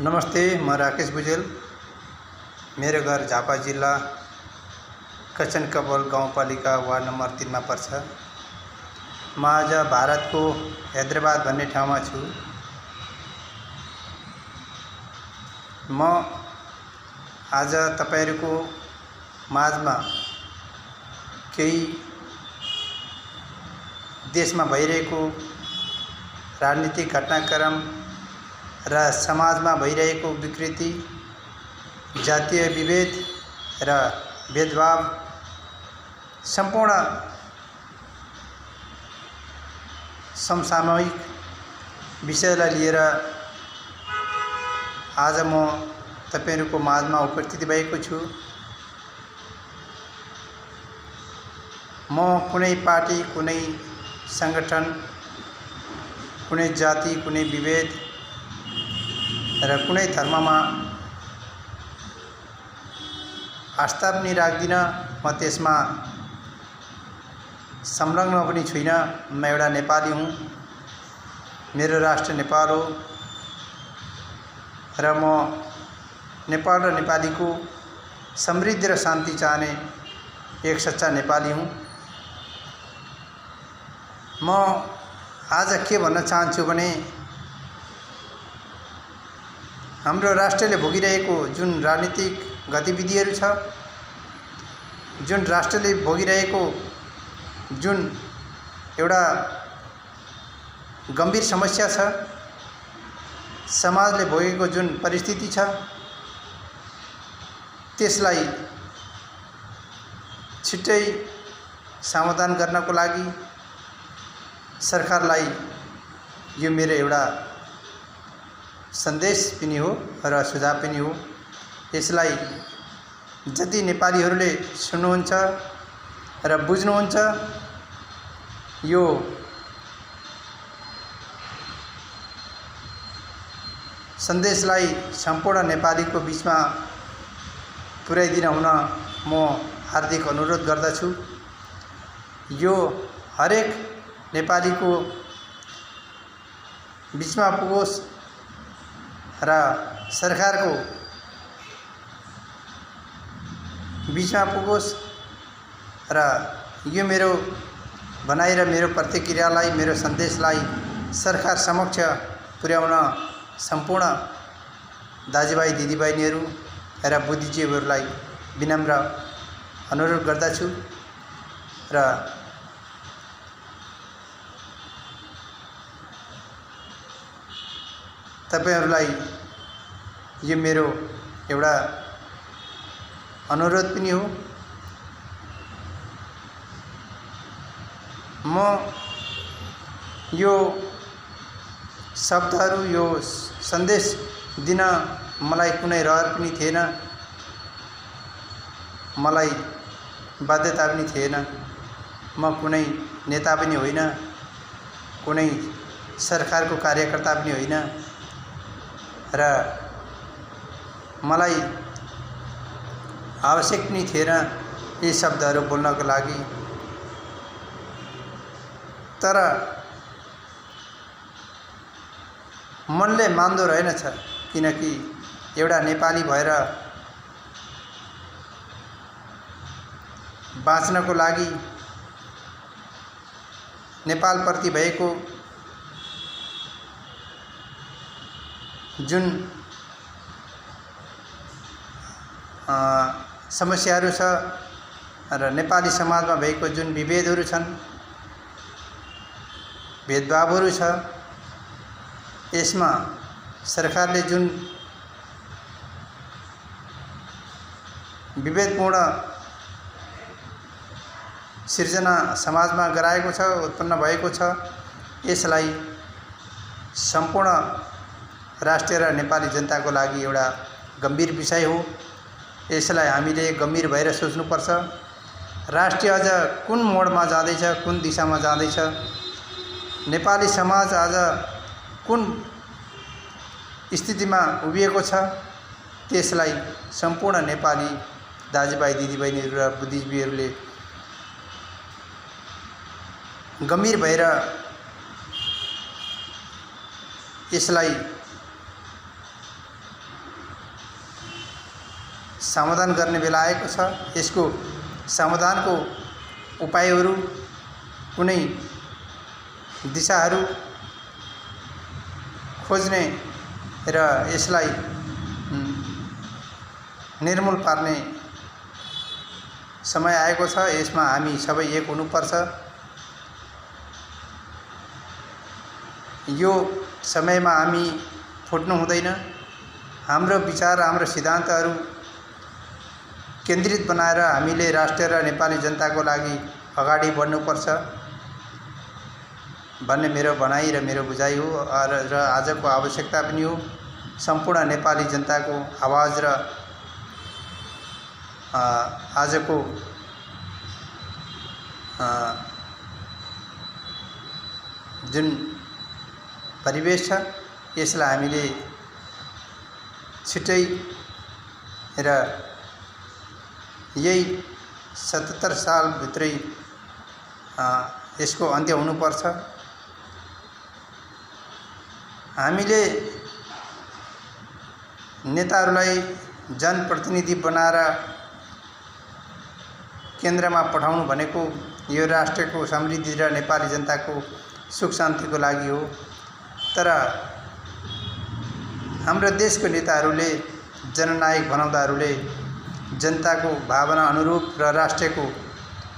नमस्ते, मैं राकेश भुजेल। मेरो घर झापा जिल्ला कचनकबल गाउँपालिका वार्ड नम्बर 3 मा पर्छ। म आज भारतको हैदराबाद भन्ने ठाउँमा छु। म आज तपाईहरुको माझमा केही देशमा भइरहेको राजनीतिक घटनाक्रम र समाजमा भइरहेको विकृति, जातीय विभेद र भेदभाव सम्पूर्ण समसामयिक विषयलाई लिएर आज म तपाईहरुको माझमा उपस्थित भएको छु। म कुनै पार्टी, कुनै संगठन, कुनै जाति, कुनै विभेद र कुनै धर्ममा आस्था पनि राख्दिन। म त्यसमा संलग्न पनि छैन। म एउटा नेपाली हुँ। मेरो राष्ट्र नेपाल हो र म नेपाल र नेपालीको समृद्धि र शान्ति चाहने एक सच्चा नेपाली हुँ। म आज के भन्न चाहन्छु भने हाम्रो राष्ट्रले भोगिरहेको जुन राजनीतिक गतिविधिहरू छ, जुन राष्ट्रले भोगिरहेको जुन एउटा गम्भीर समस्या छ, समाजले भोगेको जुन परिस्थिति छ, त्यसलाई छिट्टै समाधान गर्नको लागि सरकारलाई यो मेरो एउटा सन्देश पनि हो र सुझाव पनि हो। यसलाई जति नेपालीहरूले सुन्नुहुन्छ र बुझ्नुहुन्छ, यो सन्देशलाई सम्पूर्ण नेपालीको बीचमा पुर्याइदिन हुन म हार्दिक अनुरोध गर्दछु। यो हरेक नेपालीको बीचमा पुगोस् र सरकारको बीचमा पुगोस् र यो मेरो भनाइ र मेरो प्रतिक्रियालाई, मेरो सन्देशलाई सरकार समक्ष पुर्याउन सम्पूर्ण दाजुभाइ दिदीबहिनीहरू र बुद्धिजीवीहरूलाई विनम्र अनुरोध गर्दछु र तपाईहरुलाई यो मेरो एउटा अनुरोध पनि हो। म यो शब्दहरू, यो सन्देश दिन मलाई कुनै रहर पनि थिएन, मलाई बाध्यता पनि थिएन। म कुनै नेता पनि होइन, कुनै सरकारको कार्यकर्ता पनि होइन र मलाई आवश्यक पनि थिएन यी शब्दहरू बोल्नको लागि। तर मनले मान्दो रहेनछ, किनकि एउटा नेपाली भएर बाँच्नको लागि नेपालप्रति भएको जुन समस्याहरू छ र नेपाली समाजमा भएको जुन विभेदहरू छन्, भेदभावहरू छ, यसमा सरकारले जुन विभेदपूर्ण सिर्जना समाजमा गराएको छ, उत्पन्न भएको छ, यसलाई सम्पूर्ण राष्ट्रिय र नेपाली जनताको लागि एउटा गम्भीर विषय हो। यसलाई हामीले गम्भीर भएर सोच्नुपर्छ। राष्ट्र आज कुन मोडमा जाँदैछ, कुन दिशामा जाँदैछ, नेपाली समाज आज कुन स्थितिमा उभिएको छ, त्यसलाई सम्पूर्ण नेपाली दाजुभाइ दिदीबहिनीहरू र बुद्धिजीवीहरूले गम्भीर भएर यसलाई समाधान गर्ने बेला आएको छ। यसको समाधानको उपायहरू कुनै दिशाहरू खोज्ने र यसलाई निर्मूल पार्ने समय आएको छ। यसमा हामी सबै एक हुनुपर्छ। यो समयमा हामी फुट्नु हुँदैन। हाम्रो विचार, हाम्रो सिद्धान्तहरू केन्द्रित बनाएर हामीले राष्ट्र र नेपाली जनताको लागि अगाडि बढ्नुपर्छ भन्ने मेरो भनाइ र मेरो बुझाइ हो। र आजको आवश्यकता पनि हो। सम्पूर्ण नेपाली जनताको आवाज र आजको जुन परिवेश छ यसलाई हामीले छिट्टै र यही 77 सालभित्रै यसको अन्त्य हुनुपर्छ। हामीले नेताहरूलाई जनप्रतिनिधि बनाएर केन्द्रमा पठाउनु भनेको यो राष्ट्रको समृद्धि र नेपाली जनताको सुख शान्तिको लागि हो। तर हाम्रो देशको नेताहरूले, जननायक बनाउँदाहरूले जनताको भावना अनुरूप र राष्ट्रको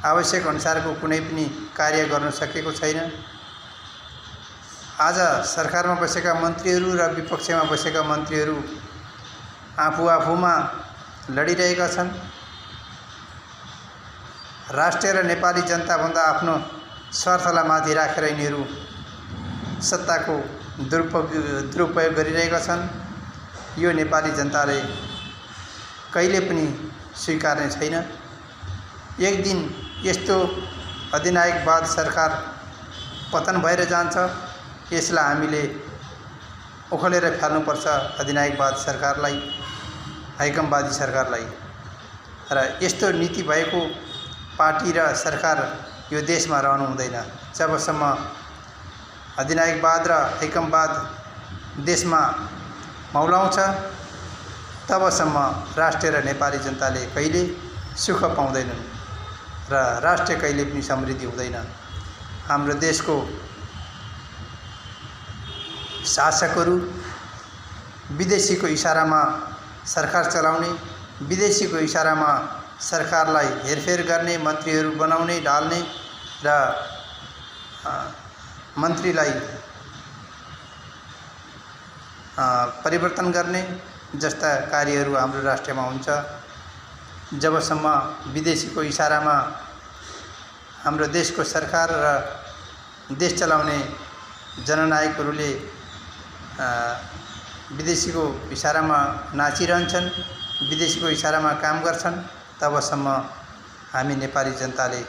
आवश्यक अनुसारको कुनै पनि कार्य गर्न सकेको छैन। आज सरकारमा बसेका मन्त्रीहरू र विपक्षमा बसेका मन्त्रीहरू आफूमा लडिरहेका छन्। राष्ट्र र नेपाली जनताभन्दा आफ्नो स्वार्थलाई माथि राखेर यिनीहरू सत्ताको दुरुपयोग गरिरहेका छन्। यो नेपाली जनताले कहिले पनि स्वीकार्ने छैन। एक दिन यस्तो अधिनायकवाद सरकार पतन भएर जान्छ। यसलाई हामीले उखेलेर फाल्नुपर्छ, अधिनायकवाद सरकारलाई, हाइकमवादी सरकारलाई। र यस्तो नीति भएको पार्टी र सरकार यो देशमा रहनु हुँदैन। जबसम्म अधिनायकवाद र हाइकमवाद देशमा मौलाउँछ तबसम्म राष्ट्र र नेपाली जनताले कहिले सुख पाउँदैनन् र राष्ट्र कहिले पनि समृद्धि हुँदैन। हाम्रो देशको शासकहरू विदेशीको इशारामा सरकार चलाउने, विदेशीको इशारामा सरकारलाई हेरफेर गर्ने, मन्त्रीहरू बनाउने, ढाल्ने र मन्त्रीलाई परिवर्तन गर्ने जस्ता कार्यहरू हाम्रो राष्ट्रमा हुन्छ। जबसम्म विदेशीको इशारामा हाम्रो देशको सरकार र देश चलाउने जननायकहरूले विदेशीको इशारामा नाचिरहन्छन्, विदेशीको इशारामा काम गर्छन्, तबसम्म हामी नेपाली जनताले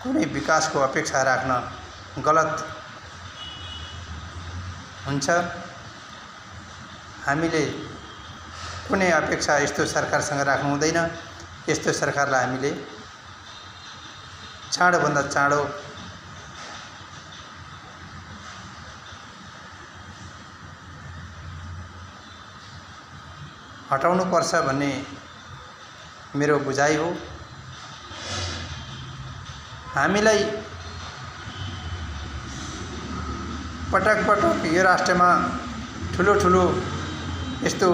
कुनै विकासको अपेक्षा राख्न गलत हुन्छ। हामीले कुनै अपेक्षा यस्तो सरकारसँग राख्नु हुँदैन। यस्तो सरकारलाई हामीले चाँडोभन्दा चाँडो हटाउनुपर्छ भन्ने मेरो बुझाइ हो। हामीलाई पटक पटक यो राष्ट्रमा ठुलो ठुलो यस्तो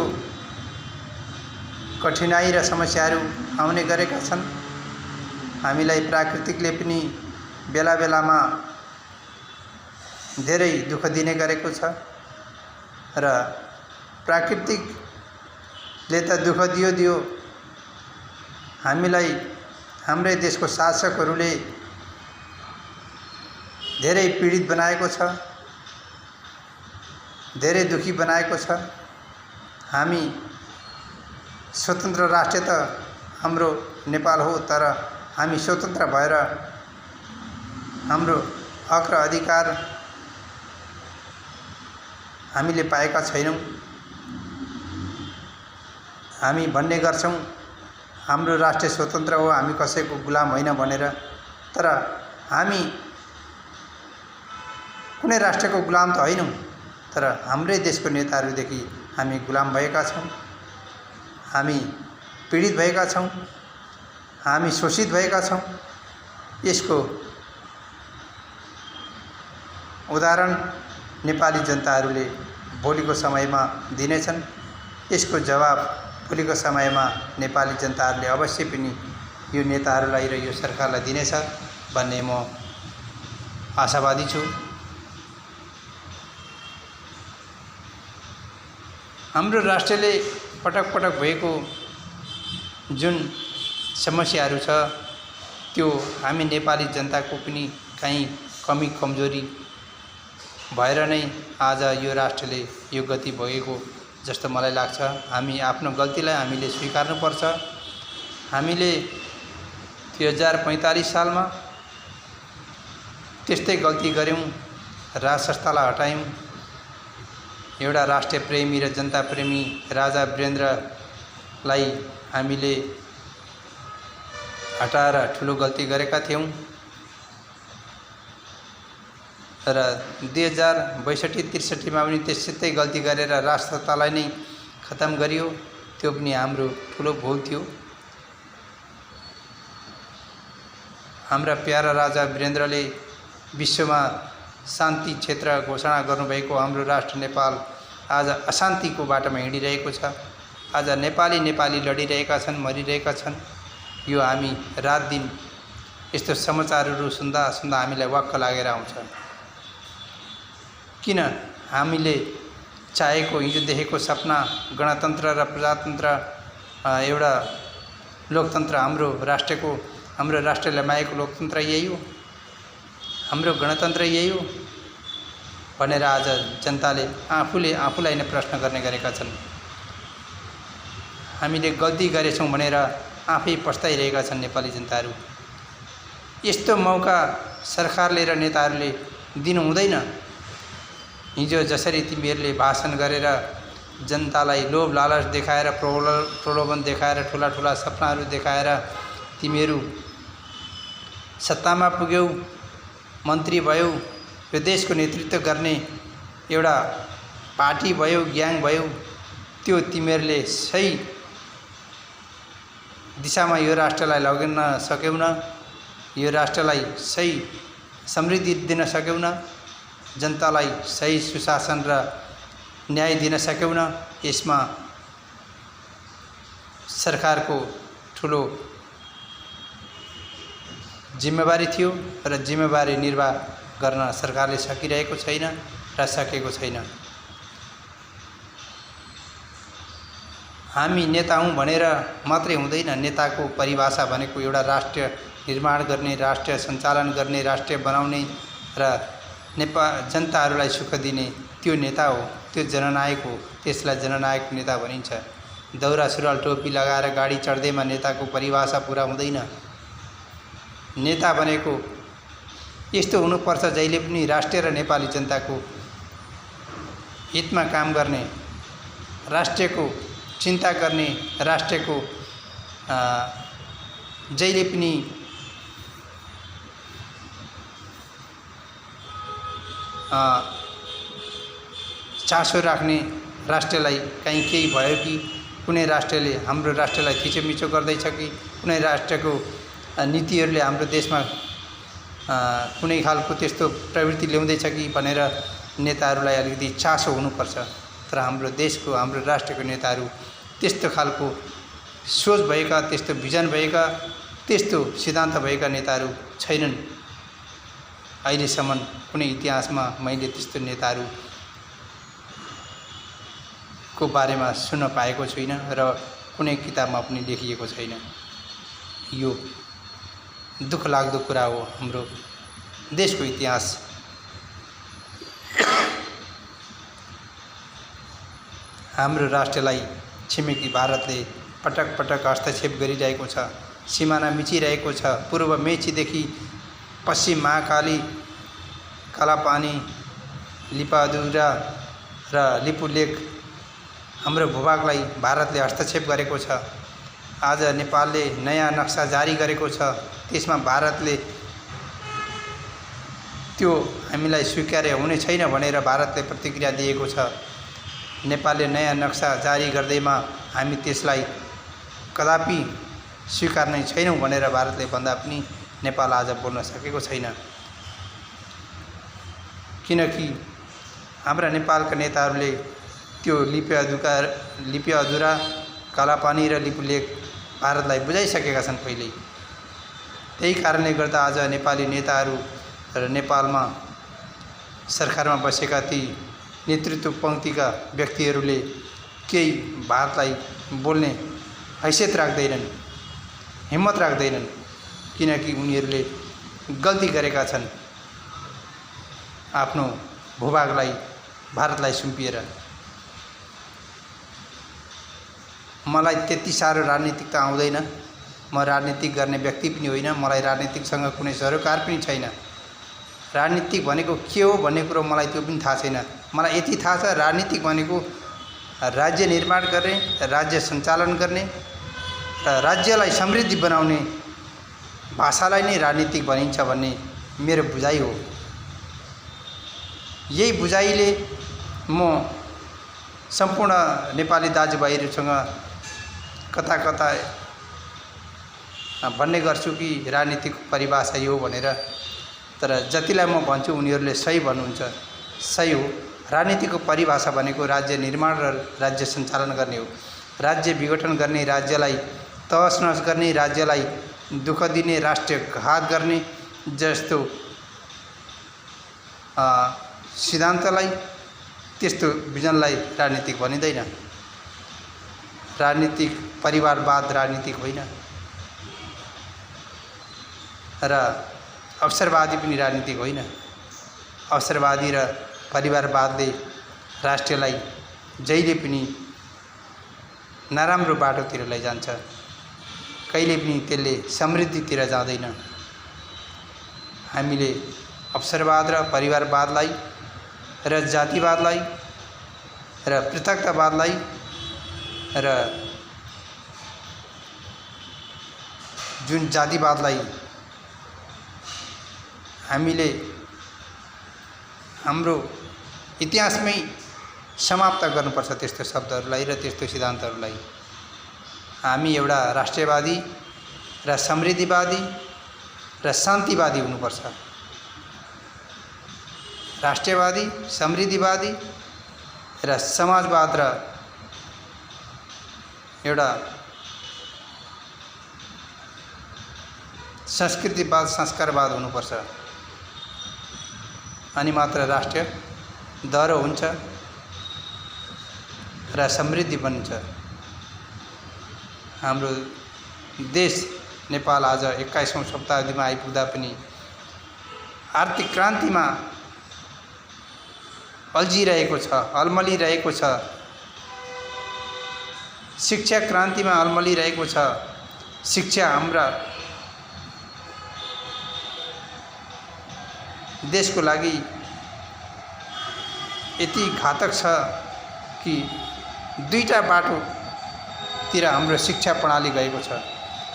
कठिनाई र समस्याहरू आउने गरेका छन्। हामीलाई प्राकृतिकले पनि बेला बेलामा धेरै दुःख दिने गरेको छ र प्राकृतिकले त दुःख दियो हामीलाई हाम्रै देशको शासकहरूले धेरै पीडित बनाएको छ, धेरै दुखी बनाएको छ। हामी स्वतन्त्र राष्ट्र त हाम्रो नेपाल हो, तर हामी स्वतन्त्र भएर हाम्रो हक र अधिकार हामीले पाएका छैनौँ। हामी भन्ने गर्छौँ हाम्रो राष्ट्र स्वतन्त्र हो, हामी कसैको गुलाम होइन भनेर, तर हामी कुनै राष्ट्रको गुलाम त होइनौँ, तर हाम्रै देशको नेताहरूदेखि हामी गुलाम भएका छौँ। हामी पीडित भएका छौँ, हामी शोषित भएका छौँ। यसको उदाहरण नेपाली जनताहरूले भोलिको समयमा दिनेछन्। यसको जवाब भोलिको समयमा नेपाली जनताहरूले अवश्य पनि यो नेताहरूलाई र यो सरकारलाई दिनेछ भन्ने म आशावादी छु। हाम्रो राष्ट्रले पटक पटक भएको जुन समस्याहरू छ त्यो हामी नेपाली जनताको पनि कहीँ कमी कमजोरी भएर नै आज यो राष्ट्रले यो गति भोगेको जस्तो मलाई लाग्छ। हामी आफ्नो गल्तीलाई हामीले स्वीकार्नुपर्छ। हामीले 2045 सालमा त्यस्तै गल्ती गऱ्यौँ, राज संस्थालाई हटायौँ। एउटा राष्ट्रिय प्रेमी र जनता प्रेमी राजा वीरेन्द्रलाई हामीले हटाएर ठुलो गल्ती गरेका थियौँ र 2062-63 मा पनि त्यसै गल्ती गरेर राज संस्थालाई नै खत्म गरियो। त्यो पनि हाम्रो ठुलो भुल थियो। हाम्रा प्यारा राजा वीरेन्द्रले विश्वमा शान्ति क्षेत्र घोषणा गर्नुभएको हाम्रो राष्ट्र नेपाल आज अशान्तिको बाटोमा हिँडिरहेको छ। आज नेपाली लडिरहेका छन्, मरिरहेका छन्। यो हामी रात दिन यस्तो समाचारहरू सुन्दा सुन्दा हामीलाई वाक्क लागेर आउँछ। किन हामीले चाहेको हिजो देखेको सपना गणतन्त्र र प्रजातन्त्र एउटा लोकतन्त्र हाम्रो राष्ट्रले मागेको लोकतन्त्र यही हो, हाम्रो गणतन्त्र यही हो भनेर आज जनताले आफूलाई नै प्रश्न गर्ने गरेका छन्। हामीले गल्ती गरेछौँ भनेर आफै पछताइरहेका छन् नेपाली जनताहरू। यस्तो मौका सरकारले र नेताहरूले दिनु हुँदैन। हिजो जसरी तिमीहरूले भाषण गरेर जनतालाई लोभ लालच देखाएर प्रलोभन देखाएर ठुला ठुला सपनाहरू देखाएर तिमीहरू सत्तामा पुग्यौ, मन्त्री भयौ, यो देशको नेतृत्व गर्ने एउटा पार्टी भयो, ग्याङ भयो, त्यो तिमीहरूले सही दिशामा यो राष्ट्रलाई लगिन सक्यौन, यो राष्ट्रलाई सही समृद्धि दिन सक्यौन, जनतालाई सही सुशासन र न्याय दिन सक्यौन। यसमा सरकारको ठुलो जिम्मेवारी थियो र जिम्मेवारी निर्वाह गर्न सरकारले सकिरहेको छैन र सकेको छैन। हामी नेता हौँ भनेर मात्रै हुँदैन। नेताको परिभाषा भनेको एउटा राष्ट्र निर्माण गर्ने, राष्ट्र सञ्चालन गर्ने, राष्ट्र बनाउने र जनताहरूलाई सुख दिने त्यो नेता हो, त्यो जननायक हो। त्यसलाई जननायक नेता भनिन्छ। दौरा सुरुवाल टोपी लगाएर गाडी चढ्दैमा नेताको परिभाषा पुरा हुँदैन। नेता भनेको यस्तो हुनुपर्छ जहिले पनि राष्ट्र र नेपाली जनताको हितमा काम गर्ने, राष्ट्रको चिन्ता गर्ने, राष्ट्रको जहिले पनि चासो राख्ने, राष्ट्रलाई कहीँ केही भयो कि कुनै राष्ट्रले हाम्रो राष्ट्रलाई थिचोमिचो गर्दैछ कि कुनै राष्ट्रको नीतिहरूले हाम्रो देशमा कुनै खालको त्यस्तो प्रवृत्ति ल्याउँदैछ कि भनेर नेताहरूलाई अलिकति चासो हुनुपर्छ। तर हाम्रो देशको, हाम्रो राष्ट्रको नेताहरू त्यस्तो खालको सोच भएका, त्यस्तो भिजन भएका, त्यस्तो सिद्धान्त भएका नेताहरू छैनन्। अहिलेसम्म कुनै इतिहासमा मैले त्यस्तो नेताहरूको बारेमा सुन्न पाएको छुइनँ र कुनै किताबमा पनि लेखिएको छैन। यो दुःख लाग्दो कुरा हो हाम्रो देशको इतिहास। हाम्रो राष्ट्रलाई छिमेकी भारतले पटक पटक हस्तक्षेप गरिरहेको छ, सिमाना मिचिरहेको छ। पूर्व मेचीदेखि पश्चिम महाकाली, कालापानी, लिपादुरा र लिपुलेक हाम्रो भूभागलाई भारतले हस्तक्षेप गरेको छ। आज नेपालले नयाँ नक्सा जारी गरेको छ, त्यसमा भारतले त्यो हामीलाई स्वीकार्य हुने छैन भनेर भारतले प्रतिक्रिया दिएको छ। नेपालले नयाँ नक्सा जारी गर्दैमा हामी त्यसलाई कदापि स्वीकार्ने छैनौँ भनेर भारतले भन्दा पनि नेपाल आज बोल्न सकेको छैन। किनकि हाम्रा नेपालका नेताहरूले त्यो लिपि अधुरा कालापानी र लिपुलेख भारतलाई बुझाइसकेका छन् पहिल्यै। त्यही कारणले गर्दा आज नेपाली नेताहरू र नेपालमा सरकारमा बसेका ती नेतृत्व पङ्क्तिका व्यक्तिहरूले केही भारतलाई बोल्ने हैसियत राख्दैनन्, हिम्मत राख्दैनन्, किनकि उनीहरूले गल्ती गरेका छन् आफ्नो भूभागलाई भारतलाई सुम्पिएर। मलाई त्यति साह्रो राजनीतिक त आउँदैन, म राजनीतिक गर्ने व्यक्ति पनि होइन, मलाई राजनीतिकसँग कुनै सरोकार पनि छैन। राजनीतिक भनेको के हो भन्ने कुरो मलाई त्यो पनि थाहा छैन। मलाई यति थाहा छ राजनीतिक भनेको राज्य निर्माण गर्ने, राज्य सञ्चालन गर्ने र राज्यलाई समृद्धि बनाउने भाषालाई नै राजनीतिक भनिन्छ भन्ने मेरो बुझाइ हो। यही बुझाइले म सम्पूर्ण नेपाली दाजुभाइहरूसँग कता कता भन्ने गर्छु कि राजनीतिको परिभाषा यो हो भनेर। तर जतिलाई म भन्छु उनीहरूले सही भन्नुहुन्छ। सही हो, राजनीतिको परिभाषा भनेको राज्य निर्माण र राज्य सञ्चालन गर्ने हो। राज्य विघटन गर्ने, राज्यलाई तहस नहस गर्ने, राज्यलाई दुःख दिने, राष्ट्रघात गर्ने जस्तो सिद्धान्तलाई, त्यस्तो विजनलाई राजनीतिक भनिँदैन। राजनीतिक परिवारवाद राजनीतिक होइन र अवसरवादी पनि राजनीतिक होइन। अवसरवादी र परिवारवादले राष्ट्रलाई जहिले पनि नराम्रो बाटोतिर लैजान्छ, कहिले पनि त्यसले समृद्धितिर जाँदैन। हामीले अवसरवाद र परिवारवादलाई र जातिवादलाई र पृथकतावादलाई र जुन जातिवादलाई हामीले हाम्रो इतिहासमै समाप्त गर्नुपर्छ, त्यस्तो शब्दहरूलाई र त्यस्तो सिद्धान्तहरूलाई। हामी एउटा राष्ट्रियवादी र समृद्धिवादी र शान्तिवादी हुनुपर्छ। राष्ट्रियवादी, समृद्धिवादी र समाजवाद र एउटा संस्कृतिवाद, संस्कारवाद हुनुपर्छ। अनि मात्र राष्ट्र दह्रो हुन्छ र समृद्धि बन्छ। हाम्रो देश नेपाल आज 21औं शताब्दीमा आइपुग्दा पनि आर्थिक क्रान्तिमा अल्झिरहेको छ, अल्मलिरहेको छ। शिक्षा क्रान्तिमा अल्मलिरहेको छ। शिक्षा हाम्रा देशको लागि यति घातक छ कि दुईटा बाटोतिर हाम्रो शिक्षा प्रणाली गएको छ,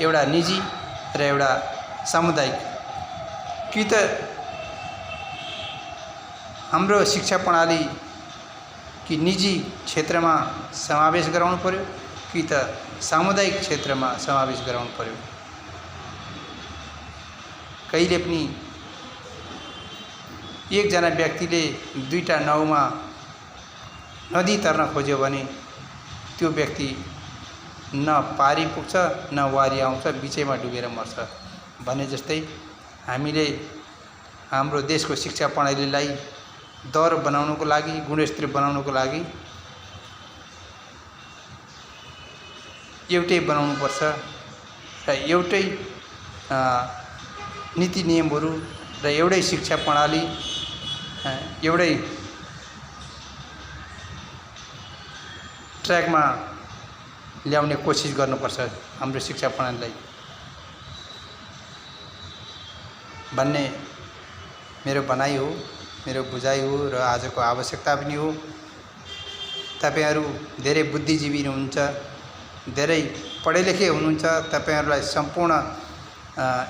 एउटा निजी र एउटा सामुदायिक। कि त हाम्रो शिक्षा प्रणाली कि निजी क्षेत्रमा समावेश गराउनु पर्यो, कि त सामुदायिक क्षेत्रमा समावेश गराउनु पर्यो। कहिले पनि एकजना व्यक्तिले दुईटा नाउमा नदी तर्न खोज्यो भने त्यो व्यक्ति न पारी पुग्छ न वारी आउँछ, बिचैमा डुबेर मर्छ भने जस्तै हामीले हाम्रो देशको शिक्षा प्रणालीलाई दह्रो बनाउनको लागि, गुणस्तरीय बनाउनको लागि एउटै बनाउनुपर्छ र एउटै नीति नियमहरू र एउटै शिक्षा प्रणाली, एउटै ट्र्याकमा ल्याउने कोसिस गर्नुपर्छ हाम्रो शिक्षा प्रणालीलाई भन्ने मेरो भनाइ हो, मेरो बुझाइ हो र आजको आवश्यकता पनि हो। तपाईहरू धेरै बुद्धिजीवी हुनुहुन्छ, धेरै पढेलेखे हुनुहुन्छ, तपाईहरूलाई सम्पूर्ण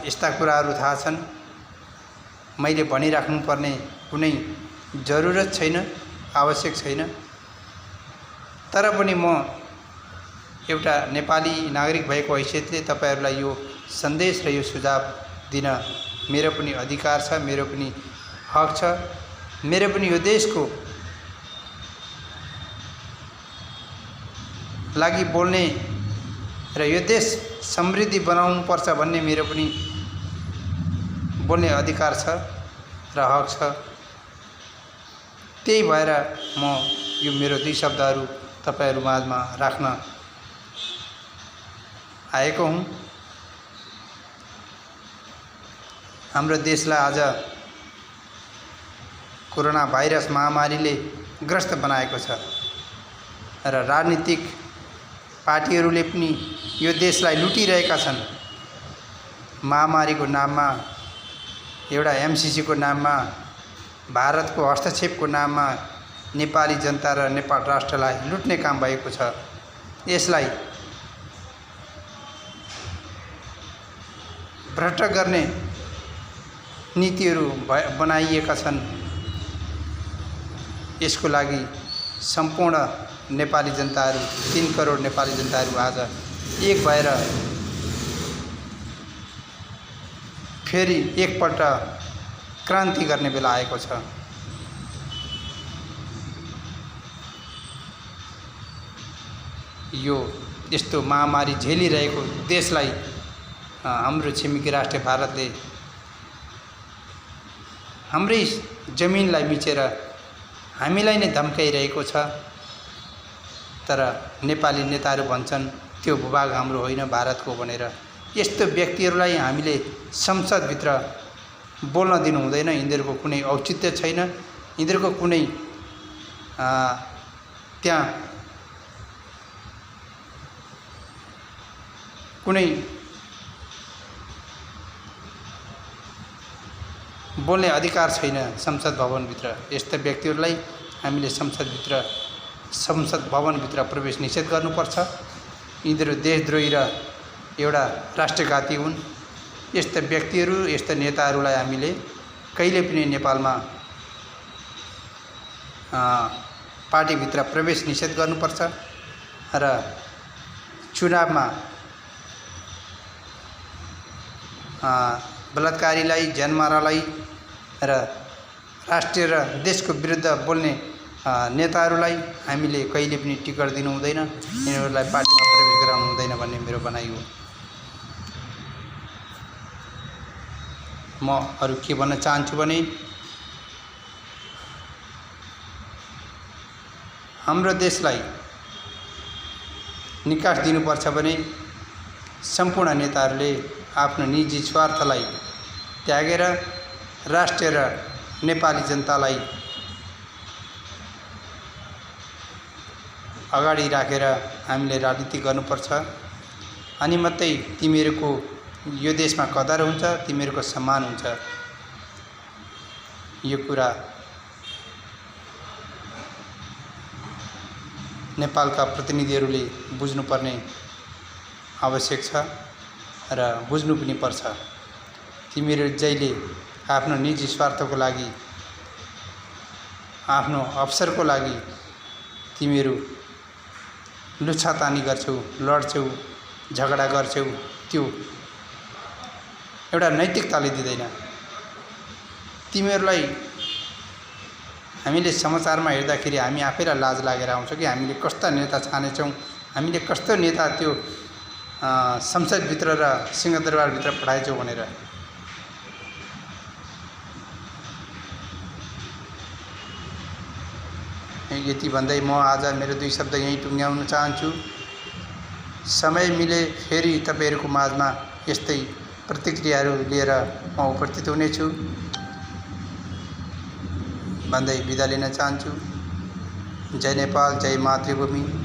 यस्ता कुराहरू थाहा छन्। मैले भनिराख्नुपर्ने कुनै जरुरत छैन, आवश्यक छैन। तर पनि म एउटा नेपाली नागरिक भएको हैसियतले तपाईहरुलाई यो सन्देश र यो सुझाव दिन मेरो पनि अधिकार छ, मेरो पनि हक छ। मेरो पनि यो देशको लागि बोल्ने र यो देश समृद्धि बनाउनु पर्छ भन्ने मेरो पनि बोल्ने अधिकार छ र हक छ। त्यही भएर म यो मेरो दुई शब्दहरू तपाईहरु माझमा राख्न आएको हुँ। हाम्रो देशलाई आज कोरोना भाइरस महामारीले ग्रस्त बनाएको छ र राजनीतिक पार्टीहरूले पनि यो देशलाई लुटिरहेका छन्। महामारीको नाममा, एउटा एमसीसी को नाममा, भारतको हस्तक्षेपको नाममा नेपाली जनता र नेपाल राष्ट्रलाई लुट्ने काम भएको छ। यसलाई भ्रष्ट गर्ने नीतिहरू बनाइएका छन्। यसको लागि सम्पूर्ण नेपाली जनताहरू, 3 करोड नेपाली जनताहरू आज एक भएर फेरि एकपल्ट क्रान्ति गर्ने बेला आएको छ। यो यस्तो महामारी झेलिरहेको देशलाई हाम्रो छिमेकी राष्ट्र भारतले हाम्रै जमिनलाई मिचेर हामीलाई नै धम्काइरहेको छ। तर नेपाली नेताहरू भन्छन् त्यो भूभाग हाम्रो होइन, भारतको भनेर। यस्तो व्यक्तिहरूलाई हामीले संसदभित्र बोल्न दिनु हुँदैन। यिनीहरूको कुनै औचित्य छैन, यिनीहरूको कुनै त्यहाँ कुनै बोल्ने अधिकार छैन संसद भवनभित्र। यस्ता व्यक्तिहरूलाई हामीले संसद भवनभित्र प्रवेश निषेध गर्नुपर्छ। यिनीहरू देशद्रोही र एउटा राष्ट्रघाती हुन्। यस्ता व्यक्तिहरू, यस्ता नेताहरूलाई हामीले कहिले पनि नेपालमा पार्टीभित्र प्रवेश निषेध गर्नुपर्छ र चुनावमा बलात्कारीलाई, जनमारालाई र राष्ट्रिय र देशको विरुद्ध बोल्ने नेताहरूलाई हामीले कहिले पनि टिकट दिनु हुँदैन, यिनीहरूलाई पार्टीमा प्रवेश गराउनु हुँदैन भन्ने मेरो भनाइ हो। म अरु के भन्न चाहन्छु भने हाम्रो देशलाई निकास दिनुपर्छ भने सम्पूर्ण नेताहरूले आफ्नो निजी स्वार्थलाई त्यागेर राष्ट्रिय र नेपाली जनतालाई अगाडि राखेर हामीले राजनीति गर्नुपर्छ। अनि मात्रै तिमीहरूको यो देशमा कदर हुन्छ, तिमीहरूको सम्मान हुन्छ। यो कुरा नेपालका प्रतिनिधिहरूले बुझ्नुपर्ने आवश्यक छ र बुझ्नु पनि पर्छ। तिमीहरू जहिले आफ्नो निजी स्वार्थको लागि, आफ्नो अवसरको लागि तिमीहरू लुच्छातानी गर्छौ, लड्छौ, झगडा गर्छौ, त्यो एउटा नैतिकताले दिँदैन। तिमीहरूलाई हामीले समाचारमा हेर्दाखेरि हामी आफैलाई लाज लागेर आउँछ कि हामीले कस्ता नेता छानेछौँ, हामीले कस्तो नेता त्यो संसदभित्र र सिंहदरबारभित्र पठाएछौँ भनेर। यति भन्दै म आज मेरो दुई शब्द यहीँ टुङ्ग्याउन चाहन्छु। समय मिले फेरि तपाईहरुको माझमा यस्तै प्रतिक्रियाहरू लिएर म उपस्थित हुनेछु भन्दै बिदा लिन चाहन्छु। जय नेपाल, जय मातृभूमि।